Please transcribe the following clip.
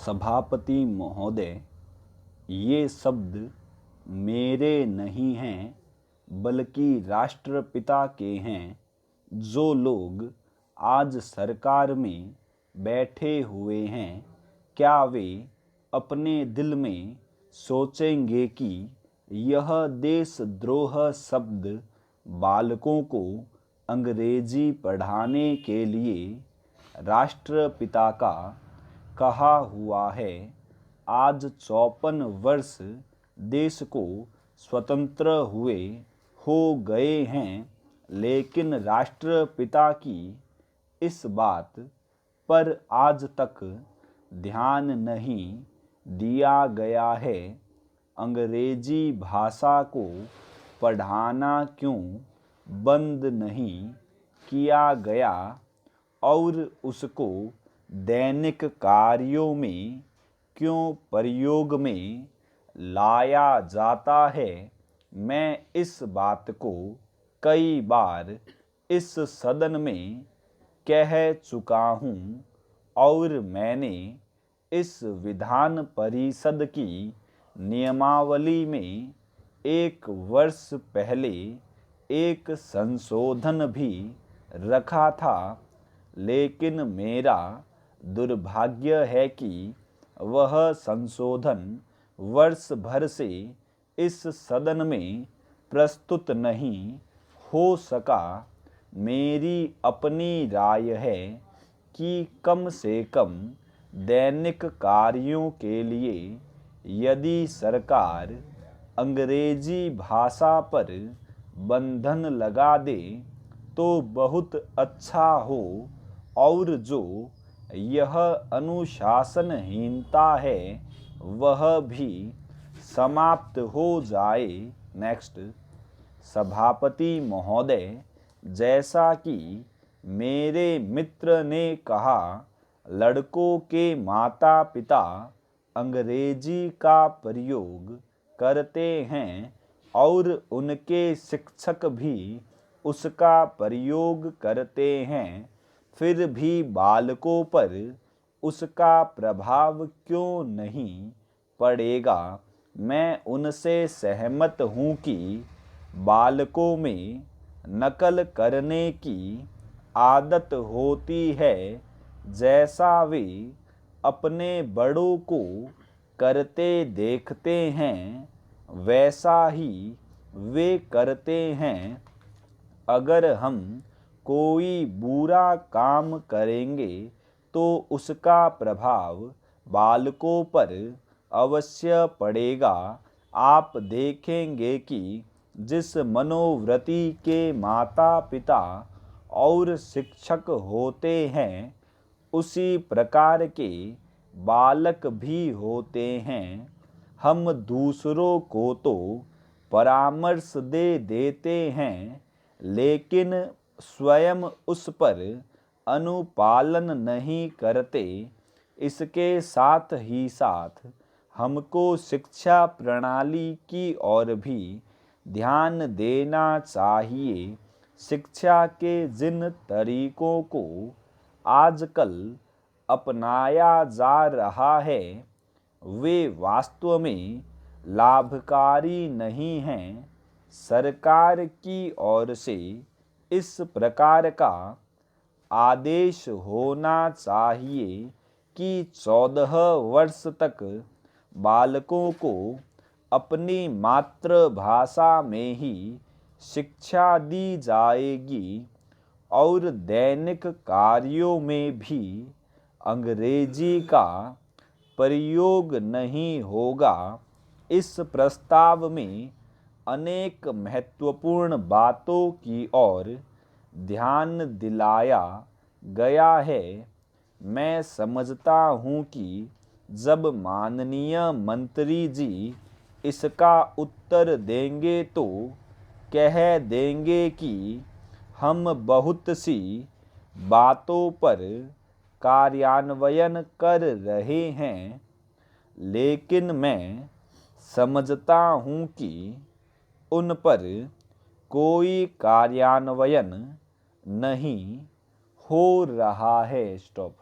सभापति महोदय, ये शब्द मेरे नहीं हैं बल्कि राष्ट्रपिता के हैं। जो लोग आज सरकार में बैठे हुए हैं, क्या वे अपने दिल में सोचेंगे कि यह देशद्रोह शब्द बालकों को अंग्रेजी पढ़ाने के लिए राष्ट्रपिता का कहा हुआ है। आज 54 वर्ष देश को स्वतंत्र हुए हो गए हैं, लेकिन राष्ट्रपिता की इस बात पर आज तक ध्यान नहीं दिया गया है। अंग्रेजी भाषा को पढ़ाना क्यों बंद नहीं किया गया और उसको दैनिक कार्यों में क्यों प्रयोग में लाया जाता है। मैं इस बात को कई बार इस सदन में कह चुका हूँ और मैंने इस विधान परिषद की नियमावली में 1 वर्ष पहले एक संशोधन भी रखा था, लेकिन मेरा दुर्भाग्य है कि वह संशोधन वर्ष भर से इस सदन में प्रस्तुत नहीं हो सका। मेरी अपनी राय है कि कम से कम दैनिक कार्यों के लिए यदि सरकार अंग्रेजी भाषा पर बंधन लगा दे तो बहुत अच्छा हो, और जो यह अनुशासनहीनता है वह भी समाप्त हो जाए। नेक्स्ट। सभापति महोदय, जैसा कि मेरे मित्र ने कहा, लड़कों के माता पिता अंग्रेजी का प्रयोग करते हैं और उनके शिक्षक भी उसका प्रयोग करते हैं, फिर भी बालकों पर उसका प्रभाव क्यों नहीं पड़ेगा। मैं उनसे सहमत हूँ कि बालकों में नकल करने की आदत होती है, जैसा वे अपने बड़ों को करते देखते हैं वैसा ही वे करते हैं। अगर हम कोई बुरा काम करेंगे तो उसका प्रभाव बालकों पर अवश्य पड़ेगा। आप देखेंगे कि जिस मनोवृत्ति के माता पिता और शिक्षक होते हैं, उसी प्रकार के बालक भी होते हैं। हम दूसरों को तो परामर्श दे देते हैं, लेकिन स्वयं उस पर अनुपालन नहीं करते। इसके साथ ही साथ हमको शिक्षा प्रणाली की ओर भी ध्यान देना चाहिए। शिक्षा के जिन तरीकों को आजकल अपनाया जा रहा है, वे वास्तव में लाभकारी नहीं हैं। सरकार की ओर से इस प्रकार का आदेश होना चाहिए कि 14 वर्ष तक बालकों को अपनी मातृभाषा में ही शिक्षा दी जाएगी और दैनिक कार्यों में भी अंग्रेजी का प्रयोग नहीं होगा। इस प्रस्ताव में अनेक महत्वपूर्ण बातों की ओर ध्यान दिलाया गया है। मैं समझता हूँ कि जब माननीय मंत्री जी इसका उत्तर देंगे तो कह देंगे कि हम बहुत सी बातों पर कार्यान्वयन कर रहे हैं, लेकिन मैं समझता हूँ कि उन पर कोई कार्यान्वयन नहीं हो रहा है। स्टॉप।